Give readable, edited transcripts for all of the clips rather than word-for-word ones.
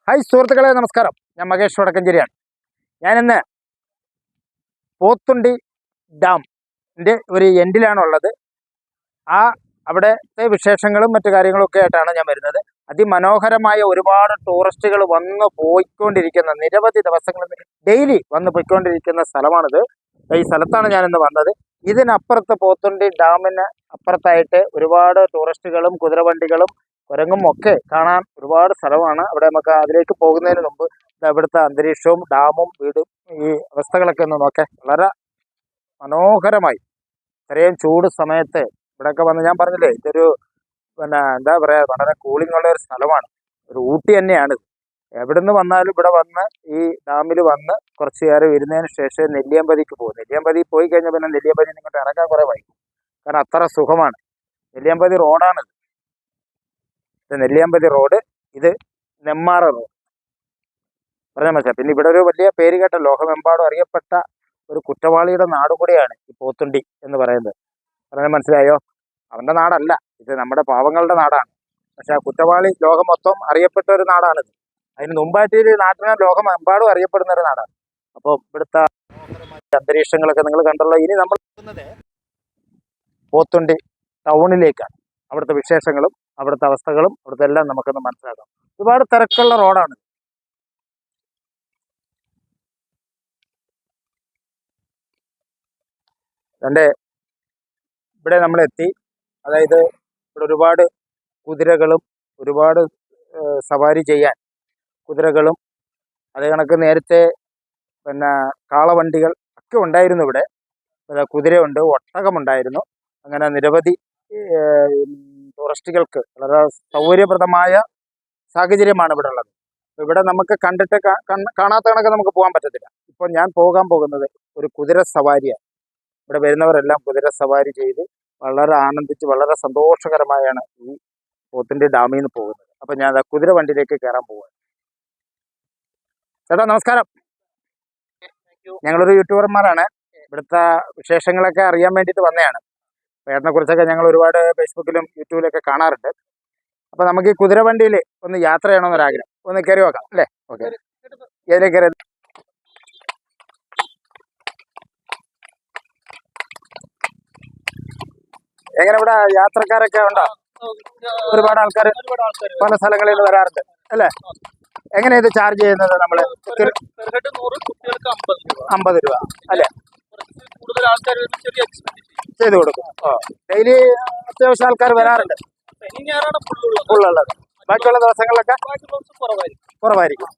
Hi സുഹൃത്തുക്കളെ, നമസ്കാരം. ഞാൻ മകേഷ് വടക്കഞ്ചേരിയാണ്. ഞാനിന്ന് പോത്തുണ്ടി ഡാമിൻ്റെ ഒരു എൻഡിലാണുള്ളത്. അവിടുത്തെ വിശേഷങ്ങളും മറ്റു കാര്യങ്ങളൊക്കെ ആയിട്ടാണ് ഞാൻ വരുന്നത്. അതിമനോഹരമായ ഒരുപാട് ടൂറിസ്റ്റുകൾ വന്ന് പോയിക്കൊണ്ടിരിക്കുന്ന, നിരവധി ദിവസങ്ങളിൽ ഡെയിലി വന്ന് പോയിക്കൊണ്ടിരിക്കുന്ന സ്ഥലമാണിത്. ഈ സ്ഥലത്താണ് ഞാനിന്ന് വന്നത്. ഇതിനപ്പുറത്ത്, പോത്തുണ്ടി ഡാമിന് അപ്പുറത്തായിട്ട് ഒരുപാട് ടൂറിസ്റ്റുകളും കുതിരവണ്ടികളും കുരങ്ങും ഒക്കെ കാണാൻ ഒരുപാട് സ്ഥലമാണ്. അവിടെ നമുക്ക് അതിലേക്ക് പോകുന്നതിന് മുമ്പ് ഇവിടുത്തെ അന്തരീക്ഷവും ഡാമും വീടും ഈ അവസ്ഥകളൊക്കെ ഒന്ന് നോക്കേ. വളരെ മനോഹരമായി. ഇത്രയും ചൂട് സമയത്ത് ഇവിടെയൊക്കെ വന്ന്, ഞാൻ പറഞ്ഞില്ലേ, ഇതൊരു എന്താ പറയുക, വളരെ കൂളിംഗ് ഉള്ള ഒരു സ്ഥലമാണ്. ഒരു ഊട്ടി തന്നെയാണ്. എവിടുന്ന് വന്നാലും ഇവിടെ വന്ന് ഈ ഡാമിൽ വന്ന് കുറച്ച് നേരം ഇരുന്നതിന് ശേഷം നെല്ലിയാമ്പതിക്ക് പോകും. നെല്ലിയാമ്പതി പോയി കഴിഞ്ഞാൽ പിന്നെ നെല്ലിയാമ്പതി ഇങ്ങോട്ട് ഇറങ്ങാൻ കുറേ വൈകും. കാരണം അത്ര സുഖമാണ്. നെല്ലിയാമ്പതി റോഡാണ്. ഇത് നെല്ലിയാമ്പതി റോഡ്, ഇത് നെമ്മാറ റോഡ് പറഞ്ഞാൽ മനസ്സിലായി. പിന്നെ ഇവിടെ ഒരു വലിയ പേര് കേട്ട, ലോകമെമ്പാടും അറിയപ്പെട്ട ഒരു കുറ്റവാളിയുടെ നാട് കൂടിയാണ് ഈ പോത്തുണ്ടി എന്ന് പറയുന്നത്. പറഞ്ഞാൽ മനസ്സിലായോ? അവൻ്റെ നാടല്ല ഇത്, നമ്മുടെ പാവങ്ങളുടെ നാടാണ്. പക്ഷെ ആ കുറ്റവാളി ലോകം മൊത്തം അറിയപ്പെട്ട ഒരു നാടാണിത്. അതിന് മുമ്പായിട്ട് ഈ നാട്ടിനെ ലോകമെമ്പാടും അറിയപ്പെടുന്ന ഒരു നാടാണ്. അപ്പോൾ ഇവിടുത്തെ അന്തരീക്ഷങ്ങളൊക്കെ നിങ്ങൾ കണ്ടല്ലോ. ഇനി നമ്മൾ പോത്തുണ്ടി ടൗണിലേക്കാണ്. അവിടുത്തെ വിശേഷങ്ങളും അവിടുത്തെ അവസ്ഥകളും അവിടുത്തെ എല്ലാം നമുക്കൊന്ന് മനസ്സിലാക്കാം. ഒരുപാട് തിരക്കുള്ള റോഡാണ്. ഇവിടെ നമ്മളെത്തി. അതായത് ഇവിടെ ഒരുപാട് കുതിരകളും ഒരുപാട് സവാരി ചെയ്യാൻ കുതിരകളും, അതേ കണക്ക് നേരത്തെ പിന്നെ കാളവണ്ടികൾ ഒക്കെ ഉണ്ടായിരുന്നു ഇവിടെ. കുതിരയുണ്ട്, ഒട്ടകമുണ്ടായിരുന്നു. അങ്ങനെ നിരവധി ടൂറിസ്റ്റുകൾക്ക് വളരെ സൗകര്യപ്രദമായ സാഹചര്യമാണ് ഇവിടെ ഉള്ളത്. ഇവിടെ നമുക്ക് കണ്ടിട്ട് കാണാത്ത കണക്ക് നമുക്ക് പോകാൻ പറ്റത്തില്ല. ഇപ്പോൾ ഞാൻ പോകാൻ പോകുന്നത് ഒരു കുതിര സവാരിയാണ്. ഇവിടെ വരുന്നവരെല്ലാം കുതിര സവാരി ചെയ്ത് വളരെ ആനന്ദിച്ച് വളരെ സന്തോഷകരമായാണ് ഈ പോത്തുണ്ടി ഡാമിൽ നിന്ന് പോകുന്നത്. അപ്പം ഞാൻ കുതിര വണ്ടിയിലേക്ക് കയറാൻ പോവുകയാണ്. ചേട്ടാ നമസ്കാരം. ഞങ്ങളൊരു യൂട്യൂബർമാരാണ്. ഇവിടുത്തെ വിശേഷങ്ങളൊക്കെ അറിയാൻ വേണ്ടിയിട്ട് വന്നതാണ്. പേരിനെ കുറിച്ചൊക്കെ ഞങ്ങൾ ഒരുപാട് ഫേസ്ബുക്കിലും യൂട്യൂബിലൊക്കെ കാണാറുണ്ട്. അപ്പോൾ നമുക്ക് ഈ കുതിര വണ്ടിയിൽ ഒന്ന് യാത്ര ചെയ്യണമെന്നൊരാഗ്രഹം. ഒന്ന് കയറി നോക്കാം അല്ലേ? ഓക്കെ, ഇതിലേക്ക് കയറി. എങ്ങനെ ഇവിടെ യാത്രക്കാരൊക്കെ ഉണ്ടോ? ഒരുപാട് ആൾക്കാർ പല സ്ഥലങ്ങളിൽ നിന്ന് വരാറുണ്ട് അല്ലേ? എങ്ങനെയാ ഇത് ചാർജ് ചെയ്യുന്നത്? നമ്മൾ 50 രൂപ അല്ലേ ചെയ്ത് കൊടുക്കും. ഡെയിലി അത്യാവശ്യം ആൾക്കാർ വരാറുണ്ട്. ഫുള്ളുള്ളത്. ബാക്കിയുള്ള ദിവസങ്ങളിലൊക്കെ കുറവായിരിക്കും.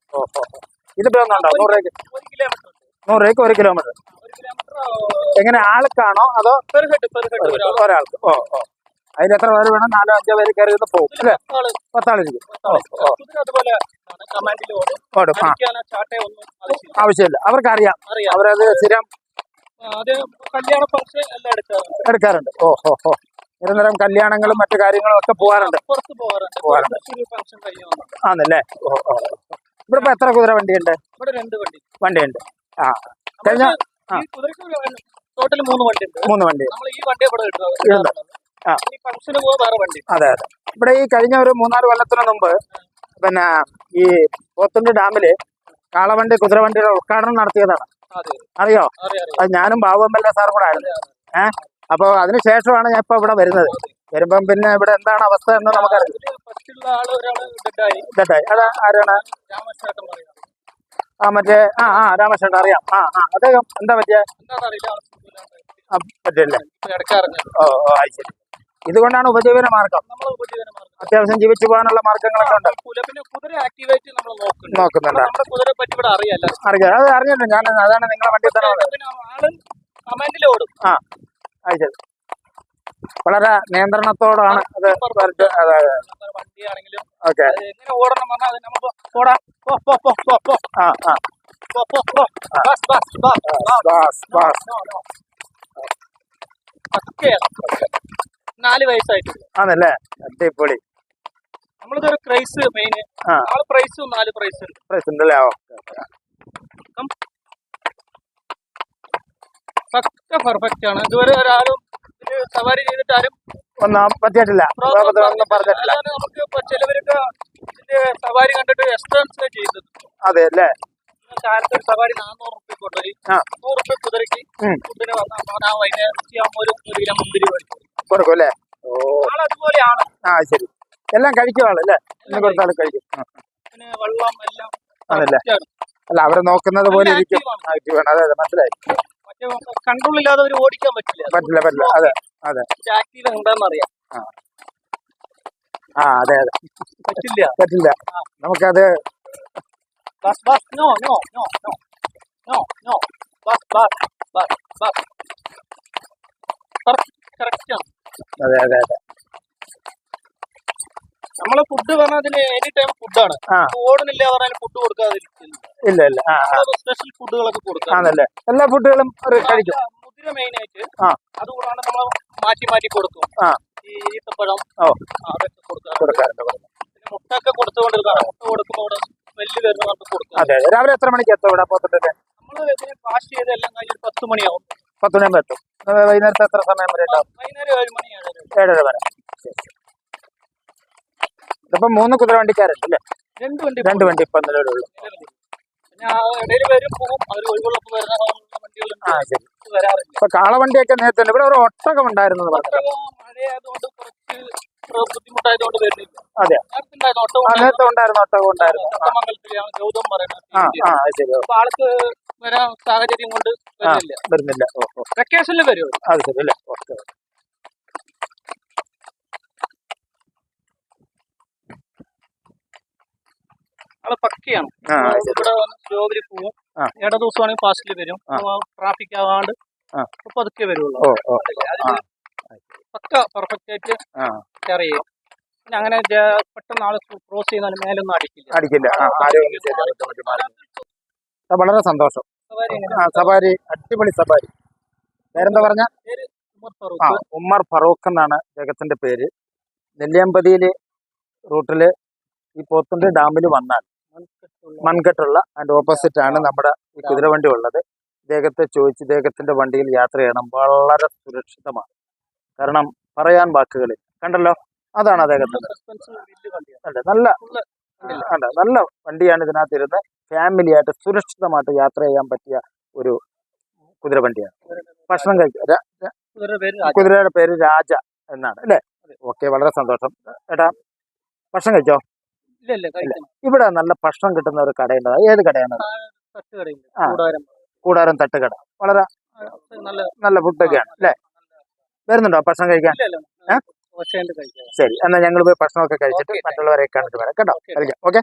ഇതിപ്പോ ഒന്നുണ്ടോ? 100 രൂപയ്ക്ക് 1 കിലോമീറ്റർ. എങ്ങനെ ആൾക്കാണോ അതോ ഒരാൾക്ക്? അതിന് എത്ര പേര് വേണം? 4-5 പേര് കയറി പോകും അല്ലേ? 10 ആളിരിക്കും. ഓടും. ആവശ്യമില്ല, അവർക്കറിയാം. അവരത് സ്ഥിരം എടുക്കാറുണ്ട്. നിരന്തരം കല്യാണങ്ങളും മറ്റു കാര്യങ്ങളും ഒക്കെ പോകാറുണ്ട്. ആണല്ലേ? ഇവിടെ ഇപ്പൊ എത്ര കുതിര വണ്ടിയുണ്ട്? വണ്ടിയുണ്ട്. കഴിഞ്ഞ ടോട്ടൽ 3 വണ്ടി. അതെ അതെ. ഇവിടെ ഈ കഴിഞ്ഞ ഒരു 3-4 കൊല്ലത്തിന് മുമ്പ് പിന്നെ ഈ പോത്തുണ്ടി ഡാമില് കാളവണ്ടി കുതിരവണ്ടിയുടെ ഉദ്ഘാടനം നടത്തിയതാണ്. അറിയോ? അത് ഞാനും ബാബു MLA സാറും കൂടെ ആയിരുന്നു. അപ്പോൾ അതിനുശേഷമാണ് ഞാൻ ഇപ്പൊ ഇവിടെ വരുന്നത്. വരുമ്പം പിന്നെ ഇവിടെ എന്താണ് അവസ്ഥ എന്ന് നമുക്കറിയാം. ഡെഡായി. അത് ആരാണ്? മറ്റേ രാമചന്ദ്രൻ അറിയാം. അദ്ദേഹം എന്താ പറ്റിയല്ലേ? ശരി. ഇതുകൊണ്ടാണ് ഉപജീവന മാർഗം. അത്യാവശ്യം ജീവിച്ചു പോകാനുള്ള മാർഗങ്ങളൊക്കെ ഉണ്ട്. നോക്കുന്നുണ്ട്. അറിയാം, അത് അറിഞ്ഞല്ലോ ഞാൻ. അതാണ് നിങ്ങളെ വണ്ടി തന്നെ. ശരി. വളരെ നിയന്ത്രണത്തോടാണ് അത്. ഓക്കെ. ആണല്ലേ? അടിപൊളി. നമ്മളിതൊരു പ്രൈസ് മെയിൻ 4 പ്രൈസും 4 പ്രൈസ് ഉണ്ടല്ലേ? പക്ക പെർഫെക്റ്റ് ആണ്. ഇതുവരെ ഒരാളും സവാരി ചെയ്തിട്ട് ആരും ഒന്നും പറ്റിയിട്ടില്ല, ഒന്നും പറഞ്ഞിട്ടില്ല. അതാണ് നമുക്ക് ഇപ്പൊ ചിലവരൊക്കെ ഇതിന്റെ സവാരി കണ്ടിട്ട് എക്സ്ട്രാ ചെയ്തത്. അതെ അല്ലേ? കാലത്ത് ഒരു സവാരി 400 റുപ്യ കൊണ്ടുപോയി 100 റുപ്യ കുതിരക്ക് ഫുഡിന് വന്നാൽ വൈകുന്നേരം ഉച്ചയാകുമ്പോൾ 1 കിലോ മുന്തിരി കൊടുക്കും അല്ലേ? ഓ, അതുപോലെയാണ്. ആ ശരി. എല്ലാം കഴിക്കുവാളല്ലേ? ഇന്ന് കൊടുത്താലും കഴിക്കും. പിന്നെ വെള്ളം എല്ലാം ആണല്ലേ? അല്ല, അവര് നോക്കുന്നത് പോലെ ഇരിക്കും. അതെ അതെ, മനസ്സിലായി. മറ്റേ കൺട്രോൾ ഇല്ലാതെ അവർ ഓടിക്കാൻ പറ്റില്ല. പറ്റില്ല. അതെ അതെ, ആക്റ്റീവ് എന്താണെന്ന് അറിയാം. ആ അതെ അതെ, പറ്റില്ല. നമുക്കത് bus bus no no no no no no bus bus bus bus correct ആണ്. അതെ അതെ അതെ. നമ്മളെ ഫുഡ് പറഞ്ഞാൽ അതിന് എനി ടൈം ഫുഡാണ്. ഓടുന്നില്ല പറഞ്ഞാൽ ഫുഡ് കൊടുക്കാതിരിക്കില്ല. ഇല്ല. സ്പെഷ്യൽ ഫുഡുകളൊക്കെ കൊടുക്കാം. ആണല്ലേ? എല്ലാ ഫുഡുകളും കഴിക്കും. മുതിര മെയിൻ ആയിട്ട് അതുകൂടാണ്ട് നമ്മൾ മാറ്റി കൊടുക്കും. ഈ ഈത്തപ്പഴം അതൊക്കെ കൊടുക്കാറുണ്ട്. പിന്നെ മുട്ടൊക്കെ കൊടുത്തുകൊണ്ടിരിക്കണം. മുട്ട കൊടുക്കുമ്പോൾ സ്മെല്ല് വരുന്ന കൊടുക്കും. അതെ, രാവിലെ എത്ര മണിക്ക് എത്തും ഇവിടെ പോത്തിട്ട്? നമ്മൾ ഇതിനെ വാഷ് ചെയ്ത് എല്ലാം കഴിഞ്ഞ് 10 മണിയാവും. 10 മണിയാകുമ്പോൾ എത്തും. വൈകുന്നേരത്തെ എത്ര സമയം വരെ ഉണ്ടാവും? വൈകുന്നേരം 7 മണി 7:30 വരെ. ഇപ്പൊ 3 കുതിര വണ്ടിക്കാരുണ്ട് അല്ലേ? 2 വണ്ടി ഇപ്പൊ നിലവിലുള്ളൂ. പിന്നെ ഇടയിൽ വരും പോകും. അവർ ഒഴിവുള്ളപ്പോൾ വരുന്ന വണ്ടികൾ വരാറില്ല. ഇപ്പൊ കാളവണ്ടിയൊക്കെ നേരത്തെ ഇവിടെ ഒരു ഒട്ടകം ഉണ്ടായിരുന്നു. മഴയായതുകൊണ്ട് കുറച്ച് ബുദ്ധിമുട്ടായതുകൊണ്ട് വരുന്നില്ല. അതെ, നേരത്തെ ഉണ്ടായിരുന്നു, ഒട്ടകം ഉണ്ടായിരുന്നു. തത്തമംഗലത്തിലാണ് ഗൗതം പറയുന്നത്. ശരി. അപ്പൊ ആൾക്ക് വരാൻ സാഹചര്യം കൊണ്ട് വരുന്നില്ല. വെക്കേഷനിൽ വരും. അത് ശരി അല്ലേ? ഓക്കെ. ആള് പക്കയാണ്. ഇവിടെ ജോബിൽ പോവും. ഇട ദിവസമാണെങ്കിൽ ഫാസ്റ്റിൽ വരും. ട്രാഫിക് ആവാണ്ട് പതുക്കെ വരുള്ളൂ. പക്ക പെർഫെക്റ്റ് ആയിട്ട് കെയർ ചെയ്യും. പിന്നെ അങ്ങനെ പെട്ടെന്ന് ആള് ക്രോസ് ചെയ്യുന്ന മേലൊന്നും അടിക്കില്ല. വളരെ സന്തോഷം. സവാരി അടിപൊളി സവാരി. പേരെന്താ പറഞ്ഞ? ഉമ്മർ ഫറൂഖ് എന്നാണ് അദ്ദേഹത്തിന്റെ പേര്. നെല്ലിയാമ്പതിയില് റൂട്ടില് ഈ പോത്തുണ്ടി ഡാമിൽ വന്നാൽ മൺകെട്ടുള്ള അതിന്റെ ഓപ്പോസിറ്റ് ആണ് നമ്മുടെ ഈ കുതിരവണ്ടി ഉള്ളത്. ഇദ്ദേഹത്തെ ചോദിച്ച് ഇദ്ദേഹത്തിന്റെ വണ്ടിയിൽ യാത്ര ചെയ്യണം. വളരെ സുരക്ഷിതമാണ്. കാരണം പറയാൻ വാക്കുകളിൽ. കണ്ടല്ലോ, അതാണ് അദ്ദേഹത്തിന്റെ. നല്ല വണ്ടിയാണ്. ഇതിനകത്ത് ഇരുന്ന് ഫാമിലി ആയിട്ട് സുരക്ഷിതമായിട്ട് യാത്ര ചെയ്യാൻ പറ്റിയ ഒരു കുതിരവണ്ടിയാണ്. ഭക്ഷണം കഴിക്കുക. കുതിരയുടെ പേര് രാജ എന്നാണ് അല്ലേ? ഓക്കെ, വളരെ സന്തോഷം. ഏട്ടാ, ഭക്ഷണം കഴിച്ചോ? ഇവിടെ നല്ല ഭക്ഷണം കിട്ടുന്ന ഒരു കടയുണ്ട്. ഏത് കടയാണ്? കൂടാരം തട്ടുകട. വളരെ നല്ല ഫുഡൊക്കെയാണ് അല്ലേ? വരുന്നുണ്ടോ ഭക്ഷണം കഴിക്കാൻ? ശരി, എന്നാ ഞങ്ങൾ പോയി ഭക്ഷണമൊക്കെ കഴിച്ചിട്ട് മറ്റുള്ളവരെ കണ്ടിട്ട് വരാം കേട്ടോ. കഴിക്കാം. ഓക്കെ.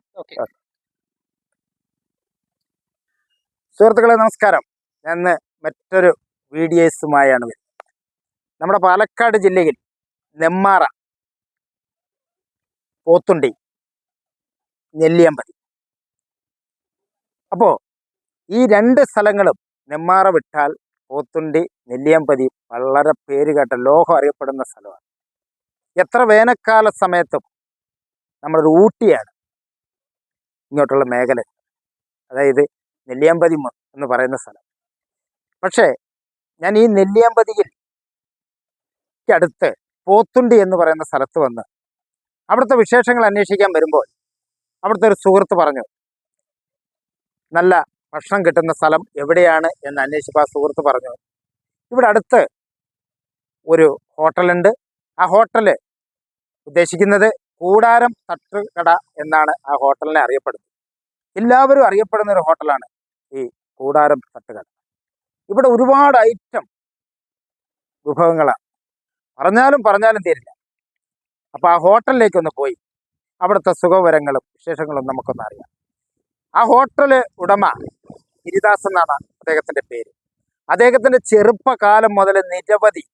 സുഹൃത്തുക്കളെ നമസ്കാരം. ഞാൻ മറ്റൊരു വീഡിയോസുമായാണ് വരുന്നത്. നമ്മുടെ പാലക്കാട് ജില്ലയിൽ നെന്മാറ, പോത്തുണ്ടി, നെല്ലിയാമ്പതി. അപ്പോൾ ഈ 2 സ്ഥലങ്ങളും നെന്മാറ വിട്ടാൽ പോത്തുണ്ടി, നെല്ലിയാമ്പതി വളരെ പേരുകേട്ട ലോകം അറിയപ്പെടുന്ന സ്ഥലമാണ്. എത്ര വേനൽക്കാല സമയത്തും നമ്മളൊരു ഊട്ടിയാണ് ഇങ്ങോട്ടുള്ള മേഖല. അതായത് നെല്ലിയാമ്പതി എന്ന് പറയുന്ന സ്ഥലം. പക്ഷേ ഞാൻ ഈ നെല്ലിയാമ്പതിയിൽ അടുത്ത് പോത്തുണ്ടി എന്ന് പറയുന്ന സ്ഥലത്ത് വന്ന് അവിടുത്തെ വിശേഷങ്ങൾ അന്വേഷിക്കാൻ വരുമ്പോൾ അവിടുത്തെ ഒരു സുഹൃത്ത് പറഞ്ഞു, നല്ല ഭക്ഷണം കിട്ടുന്ന സ്ഥലം എവിടെയാണ് എന്ന് അന്വേഷിച്ചപ്പോൾ ആ സുഹൃത്ത് പറഞ്ഞു, ഇവിടെ അടുത്ത് ഒരു ഹോട്ടലുണ്ട്. ആ ഹോട്ടല് ഉദ്ദേശിക്കുന്നത് കൂടാരം തട്ടുകട എന്നാണ് ആ ഹോട്ടലിനെ അറിയപ്പെടുന്നത്. എല്ലാവരും അറിയപ്പെടുന്ന ഒരു ഹോട്ടലാണ് ഈ കൂടാരം തട്ടുകട. ഇവിടെ ഒരുപാട് ഐറ്റം വിഭവങ്ങളാണ്. പറഞ്ഞാലും തീരില്ല. അപ്പോൾ ആ ഹോട്ടലിലേക്കൊന്ന് പോയി അവിടുത്തെ സുഖവിവരങ്ങളും വിശേഷങ്ങളും നമുക്കൊന്ന് അറിയാം. ആ ഹോട്ടല് ഉടമ ഗിരിദാസ് എന്നാണ് അദ്ദേഹത്തിൻ്റെ പേര്. അദ്ദേഹത്തിൻ്റെ ചെറുപ്പകാലം മുതൽ നിരവധി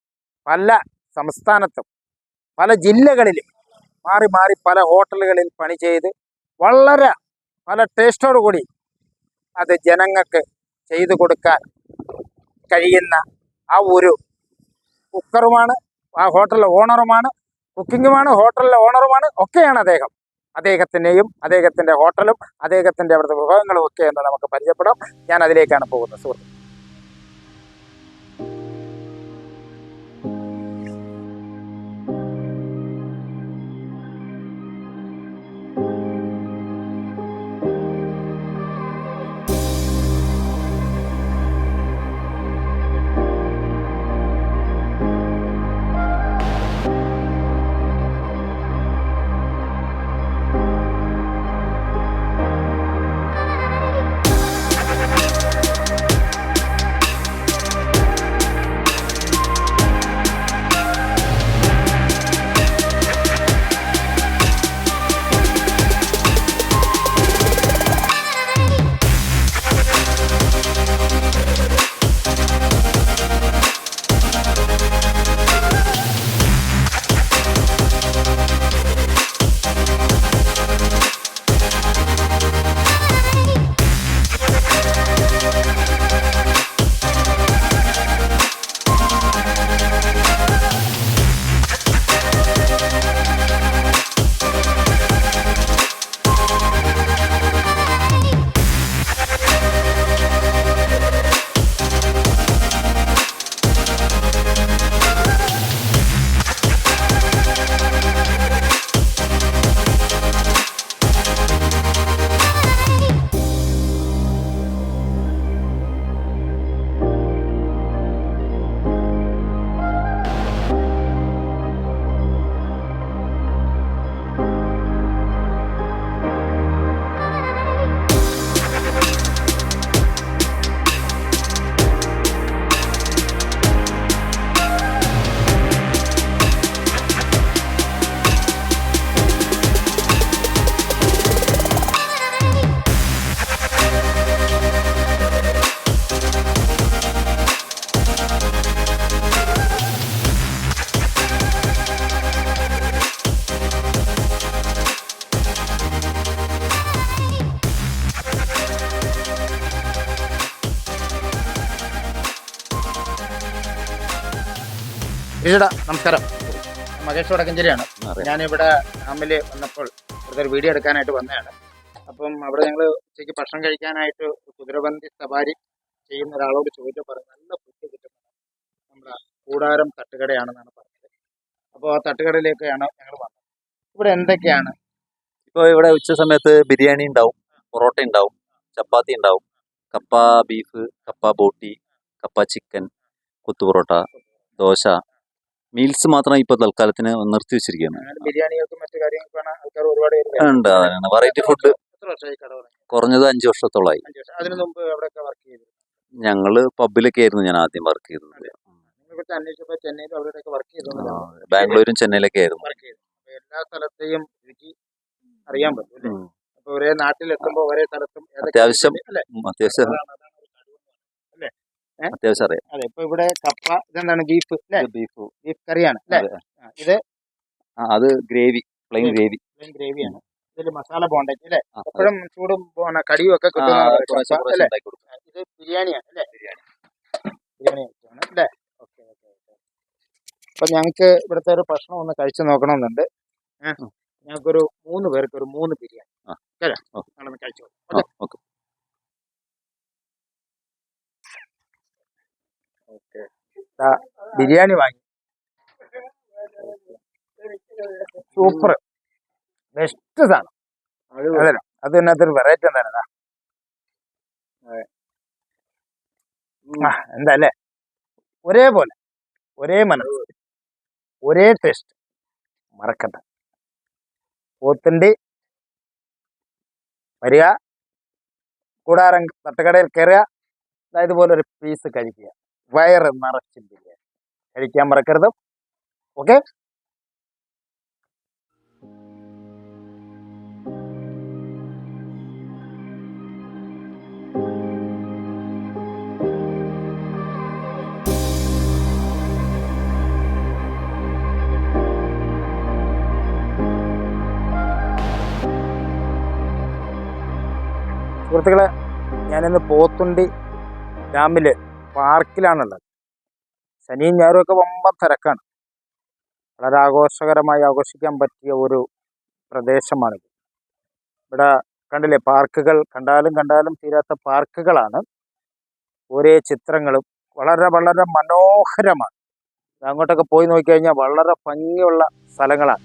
പല സംസ്ഥാനത്തും പല ജില്ലകളിലും മാറി മാറി പല ഹോട്ടലുകളിൽ പണി ചെയ്ത് വളരെ പല ടേസ്റ്റോടു കൂടി അത് ജനങ്ങൾക്ക് ചെയ്തു കൊടുക്കാൻ കഴിയുന്ന ആ ഒരു കുക്കറുമാണ്, ആ ഹോട്ടലിലെ ഓണറുമാണ്, കുക്കിങ്ങുമാണ്, ഹോട്ടലിലെ ഓണറുമാണ്, ഒക്കെയാണ് അദ്ദേഹം. അദ്ദേഹത്തിൻ്റെയും അദ്ദേഹത്തിൻ്റെ ഹോട്ടലും അദ്ദേഹത്തിൻ്റെ അവിടുത്തെ വിഭവങ്ങളും ഒക്കെ എന്ന് നമുക്ക് പരിചയപ്പെടാം. ഞാൻ അതിലേക്കാണ് പോകുന്നത് സുഹൃത്ത്. വിജയടാ നമസ്കാരം. മകേഷ് വടക്കഞ്ചേരിയാണ്. അറിയാം. ഞാനിവിടെ ഡാമില് വന്നപ്പോൾ ഇവിടുത്തെ ഒരു വീഡിയോ എടുക്കാനായിട്ട് വന്നതാണ്. അപ്പം അവിടെ ഞങ്ങൾ ഉച്ചയ്ക്ക് ഭക്ഷണം കഴിക്കാനായിട്ട് കുതിരബന്ദി സവാരി ചെയ്യുന്ന ഒരാളോട് ചോദിച്ചപ്പോൾ നല്ല ഫുഡ് കിട്ടുന്നത് നമ്മുടെ കൂടാരം തട്ടുകടയാണെന്നാണ് പറഞ്ഞത്. അപ്പോൾ ആ തട്ടുകടയിലേക്കാണ് ഞങ്ങൾ വന്നത്. ഇവിടെ എന്തൊക്കെയാണ്? ഇപ്പോൾ ഇവിടെ ഉച്ച സമയത്ത് ബിരിയാണി ഉണ്ടാവും, പൊറോട്ട ഉണ്ടാവും, ചപ്പാത്തി ഉണ്ടാവും, കപ്പ ബീഫ്, കപ്പ ബോട്ടി, കപ്പ ചിക്കൻ, കുത്തു പൊറോട്ട, ദോശ. മീൽസ് മാത്രം ഇപ്പോൾ തൽക്കാലത്തിന് നിർത്തി വെച്ചിരിക്കുകയാണ്. അങ്ങനെ ബിരിയാണികൾക്കും മറ്റു കാര്യങ്ങൾക്കാണ് ആൾക്കാർ ഒരുപാട് പേര് വരുന്നത്. ഉണ്ട്, അതിനാണ് വെറൈറ്റി ഫുഡ്. എത്ര വർഷമായി കട തുടങ്ങി? കുറഞ്ഞത് 5 വർഷത്തോളമായി. 5 വർഷം. അതിനു മുമ്പ് എവിടെയൊക്കെ വർക്ക് ചെയ്തു? ഞങ്ങള് പബ്ബിലൊക്കെ ആയിരുന്നു ഞാൻ ആദ്യം വർക്ക് ചെയ്തത്. നിങ്ങളെ അന്വേഷിച്ചപ്പോൾ ചെന്നൈയിലും അവിടെയൊക്കെ വർക്ക് ചെയ്തു? ബാംഗ്ലൂരും ചെന്നൈയിലൊക്കെ ആയിരുന്നു. വർക്ക് ചെയ്തു. അപ്പൊ എല്ലാ സ്ഥലത്തെയും രുചി അറിയാൻ പറ്റും അല്ലേ? അപ്പൊ ഒരേ നാട്ടിലെത്തുമ്പോൾ ഒരേ സ്ഥലത്തും ഏതൊക്കെ അത്യാവശ്യം അല്ലേ? അത്യാവശ്യം അതാണ് ഒരു കഴിവ്. അത്യാവശ്യം അറിയാം. അതെ, ഇപ്പൊ ഇവിടെ കപ്പ ഇതെന്താണ്? ബീഫ് അല്ലേ? ബീഫ് ബീഫ് കറിയാണ് അല്ലേ? ഇത് അത് ഗ്രേവി, പ്ലെയിൻ ഗ്രേവി. ഗ്രേവിയാണ്. ഇതില് മസാല ബോണ്ടേജ് അല്ലേ? എപ്പോഴും ചൂടും കടിയും ഒക്കെ കിട്ടുന്ന അല്ലേ? ഇത് ബിരിയാണിയാണ് അല്ലേ? ബിരിയാണി ആണ് അല്ലേ? Okay okay okay. അപ്പൊ ഞങ്ങക്ക് ഇവിടുത്തെ ഒരു ഭക്ഷണം ഒന്ന് കഴിച്ചു നോക്കണമെന്നുണ്ട്. ഞങ്ങൾക്കൊരു 3 പേർക്ക് ഒരു 3 ബിരിയാണി അല്ലേ? ഞങ്ങളൊന്ന് കഴിച്ചു. ഓക്കെ. ഓക്കെ, ബിരിയാണി വാങ്ങി. സൂപ്പർ ബെസ്റ്റ് സാധനം. അതല്ലോ, അത് ഇതിനകത്തൊരു വെറൈറ്റി എന്താ എന്താ അല്ലേ? ഒരേപോലെ ഒരേ മനസ്സ് ഒരേ ടേസ്റ്റ്. മറക്കണ്ട. പോത്തുണ്ടി വരിക, കൂടാരം തട്ടുകടയിൽ കയറുക, ഇതുപോലെ ഒരു പീസ് കഴിക്കുക, വയറ് നിറച്ച് ബിരിയാണി കഴിക്കാൻ മറക്കരുത്. ഓക്കെ. സുഹൃത്തുക്കളെ, ഞാനിന്ന് പോത്തുണ്ടി ഡാമിൽ പാർക്കിലാണുള്ളത്. ശനിയും ഞായറും ഒക്കെ വമ്പൻ തിരക്കാണ്. വളരെ ആഘോഷകരമായി ആഘോഷിക്കാൻ പറ്റിയ ഒരു പ്രദേശമാണിത്. ഇവിടെ കണ്ടില്ലേ, പാർക്കുകൾ കണ്ടാലും തീരാത്ത പാർക്കുകളാണ്. ഒരേ ചിത്രങ്ങളും വളരെ വളരെ മനോഹരമാണ്. അങ്ങോട്ടൊക്കെ പോയി നോക്കിക്കഴിഞ്ഞാൽ വളരെ ഭംഗിയുള്ള സ്ഥലങ്ങളാണ്.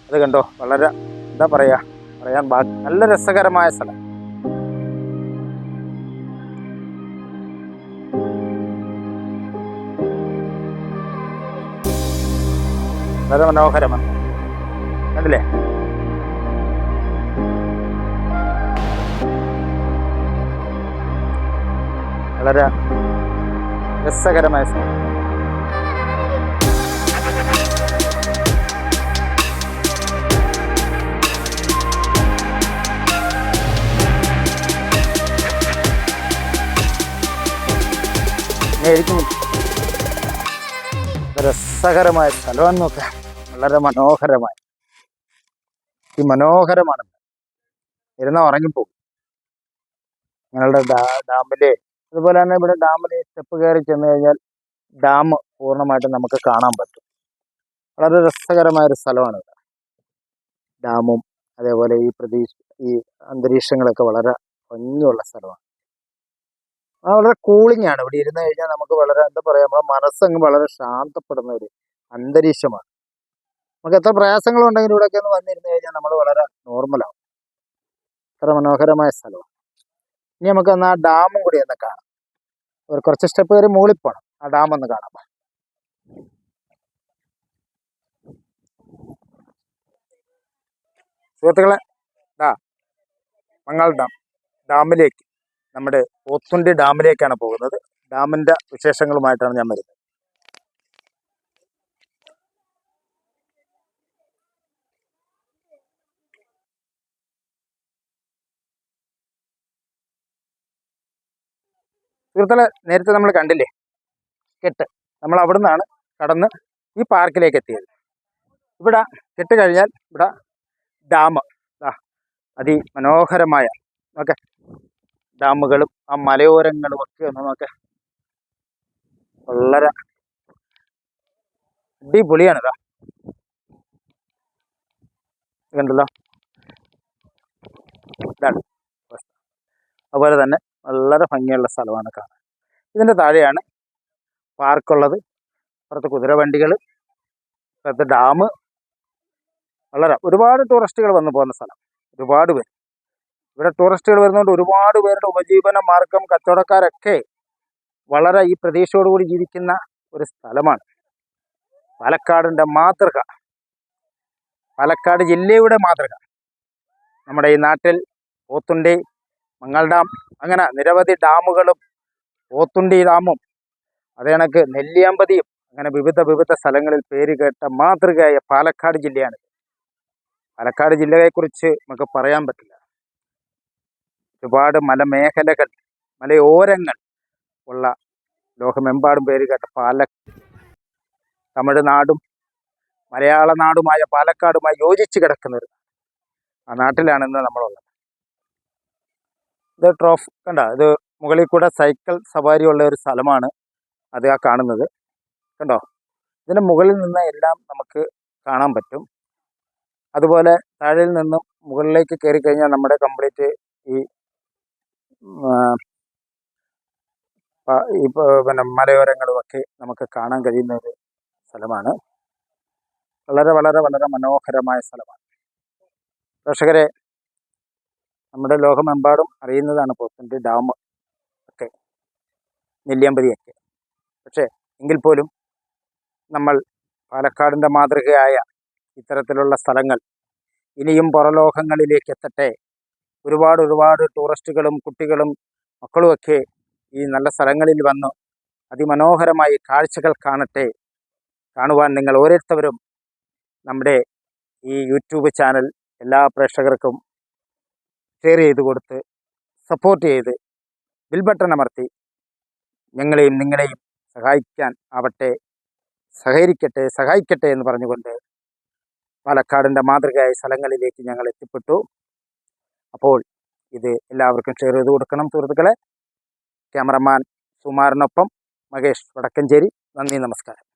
അത് കണ്ടോ, വളരെ എന്താ പറയാൻ നല്ല രസകരമായ സ്ഥലം. വളരെ മനോഹരമാണ്. കണ്ടില്ലേ? വളരെ രസകരമായ സ്ഥലം. ആയിരിക്കും രസകരമായ സ്ഥലമാണെന്ന് നോക്കാം. വളരെ മനോഹരമായ മനോഹരമാണ്. ഇരുന്ന ഉറങ്ങിപ്പോകും. ഞങ്ങളുടെ ഡാമില് അതുപോലെ തന്നെ ഇവിടെ ഡാമിൽ സ്റ്റെപ്പ് കയറി ചെന്ന് കഴിഞ്ഞാൽ ഡാം പൂർണ്ണമായിട്ടും നമുക്ക് കാണാൻ പറ്റും. വളരെ രസകരമായ ഒരു സ്ഥലമാണ് ഇവിടെ. ഡാമും അതേപോലെ ഈ അന്തരീക്ഷങ്ങളൊക്കെ വളരെ ഭംഗിയുള്ള സ്ഥലമാണ്. വളരെ കൂളിംഗ് ആണ്. ഇവിടെ ഇരുന്ന് കഴിഞ്ഞാൽ നമുക്ക് വളരെ എന്താ പറയുക, നമ്മുടെ മനസ്സങ്ങ് വളരെ ശാന്തപ്പെടുന്ന ഒരു അന്തരീക്ഷമാണ്. നമുക്ക് എത്ര പ്രയാസങ്ങളുണ്ടെങ്കിലും ഇവിടെയൊക്കെ ഒന്ന് വന്നിരുന്ന് കഴിഞ്ഞാൽ നമ്മൾ വളരെ നോർമലാവും. അത്ര മനോഹരമായ സ്ഥലമാണ്. ഇനി നമുക്ക് ഒന്ന് ആ ഡാമും കൂടി ഒന്ന് കാണാം. ഒരു കുറച്ച് സ്റ്റെപ്പ് കയറി മുകളിൽ പോകണം. ആ ഡാം ഒന്ന് കാണാം. സുഹൃത്തുക്കളെ, മങ്ങാൾ ഡാമിലേക്ക്, നമ്മുടെ പോത്തുണ്ടി ഡാമിലേക്കാണ് പോകുന്നത്. ഡാമിൻ്റെ വിശേഷങ്ങളുമായിട്ടാണ് ഞാൻ വരുന്നത്. സുഹൃത്തുക്കളെ, നേരത്തെ നമ്മൾ കണ്ടില്ലേ കെട്ട്, നമ്മൾ അവിടെ നിന്നാണ് കടന്ന് ഈ പാർക്കിലേക്ക് എത്തിയത്. ഇവിടെ കെട്ട് കഴിഞ്ഞാൽ ഇവിടെ ഡാം, അതിമനോഹരമായ ഓക്കെ ഡാമുകളും ആ മലയോരങ്ങളും ഒക്കെ ഒന്ന് നോക്കെ, വളരെ അടിപൊളിയാണ്. കണ്ടല്ലോ, ഇതാണ് അതുപോലെ തന്നെ വളരെ ഭംഗിയുള്ള സ്ഥലമാണ് കാണാൻ. ഇതിൻ്റെ താഴെയാണ് പാർക്കുള്ളത്. പുറത്ത് കുതിരവണ്ടികൾ, പുറത്ത് ഡാം, വളരെ ഒരുപാട് ടൂറിസ്റ്റുകൾ വന്നു പോകുന്ന സ്ഥലം. ഒരുപാട് പേര് ഇവിടെ ടൂറിസ്റ്റുകൾ വരുന്നതുകൊണ്ട് ഒരുപാട് പേരുടെ ഉപജീവന മാർഗം, കച്ചവടക്കാരൊക്കെ വളരെ ഈ പ്രതീക്ഷയോടുകൂടി ജീവിക്കുന്ന ഒരു സ്ഥലമാണ്. പാലക്കാടിൻ്റെ മാതൃക, പാലക്കാട് ജില്ലയുടെ മാതൃക. നമ്മുടെ ഈ നാട്ടിൽ പോത്തുണ്ടി, മങ്ങാൾ ഡാം, അങ്ങനെ നിരവധി ഡാമുകളും പോത്തുണ്ടി ഡാമും അതേ കണക്ക് നെല്ലിയാമ്പതിയും, അങ്ങനെ വിവിധ സ്ഥലങ്ങളിൽ പേര് കേട്ട മാതൃകയായ പാലക്കാട് ജില്ലയാണ്. പാലക്കാട് ജില്ലയെക്കുറിച്ച് നമുക്ക് പറയാൻ പറ്റില്ല. ഒരുപാട് മലമേഖലകൾ, മലയോരങ്ങൾ ഉള്ള, ലോകമെമ്പാടും പേര് കേട്ട തമിഴ്നാടും മലയാള നാടുമായ പാലക്കാടുമായി യോജിച്ച് കിടക്കുന്നത് ആ നാട്ടിലാണ് ഇന്ന് നമ്മളുള്ളത്. ഇത് കണ്ട, ഇത് മുകളിൽ കൂടെ സൈക്കിൾ സവാരി ഉള്ള ഒരു സ്ഥലമാണ് അത് ആ കാണുന്നത്. കണ്ടോ, ഇതിന് മുകളിൽ നിന്ന് എല്ലാം നമുക്ക് കാണാൻ പറ്റും. അതുപോലെ താഴെയിൽ നിന്നും മുകളിലേക്ക് കയറി കഴിഞ്ഞാൽ നമ്മുടെ കംപ്ലീറ്റ് ഈ പിന്നെ മലയോരങ്ങളുമൊക്കെ നമുക്ക് കാണാൻ കഴിയുന്ന ഒരു സ്ഥലമാണ്. വളരെ വളരെ വളരെ മനോഹരമായ സ്ഥലമാണ്. പ്രേക്ഷകരെ, നമ്മുടെ ലോകമെമ്പാടും അറിയുന്നതാണ് പോത്തുണ്ടി ഡാം ഒക്കെ, നെല്ലിയാമ്പതിയൊക്കെ. പക്ഷേ എങ്കിൽ പോലും നമ്മൾ പാലക്കാടിൻ്റെ മാതൃകയായ ഇത്തരത്തിലുള്ള സ്ഥലങ്ങൾ ഇനിയും പുറലോകങ്ങളിലേക്ക് എത്തട്ടെ. ഒരുപാട് ടൂറിസ്റ്റുകളും കുട്ടികളും മക്കളുമൊക്കെ ഈ നല്ല സ്ഥലങ്ങളിൽ വന്ന് അതിമനോഹരമായി കാഴ്ചകൾ കാണുവാൻ നിങ്ങൾ ഓരോരുത്തരും നമ്മുടെ ഈ യൂട്യൂബ് ചാനൽ എല്ലാ പ്രേക്ഷകർക്കും ഷെയർ ചെയ്ത് കൊടുത്ത് സപ്പോർട്ട് ചെയ്ത് ബെൽ ബട്ടൺ അമർത്തി ഞങ്ങളെയും നിങ്ങളെയും സഹായിക്കട്ടെ എന്ന് പറഞ്ഞുകൊണ്ട് പാലക്കാടിൻ്റെ മാതൃകയായ സ്ഥലങ്ങളിലേക്ക് ഞങ്ങൾ എത്തിപ്പെട്ടു. അപ്പോൾ ഇത് എല്ലാവർക്കും ഷെയർ ചെയ്ത് കൊടുക്കണം സുഹൃത്തുക്കളെ. ക്യാമറമാൻ സുമാറിനൊപ്പം മഹേഷ് വടക്കഞ്ചേരി. നന്ദി, നമസ്കാരം.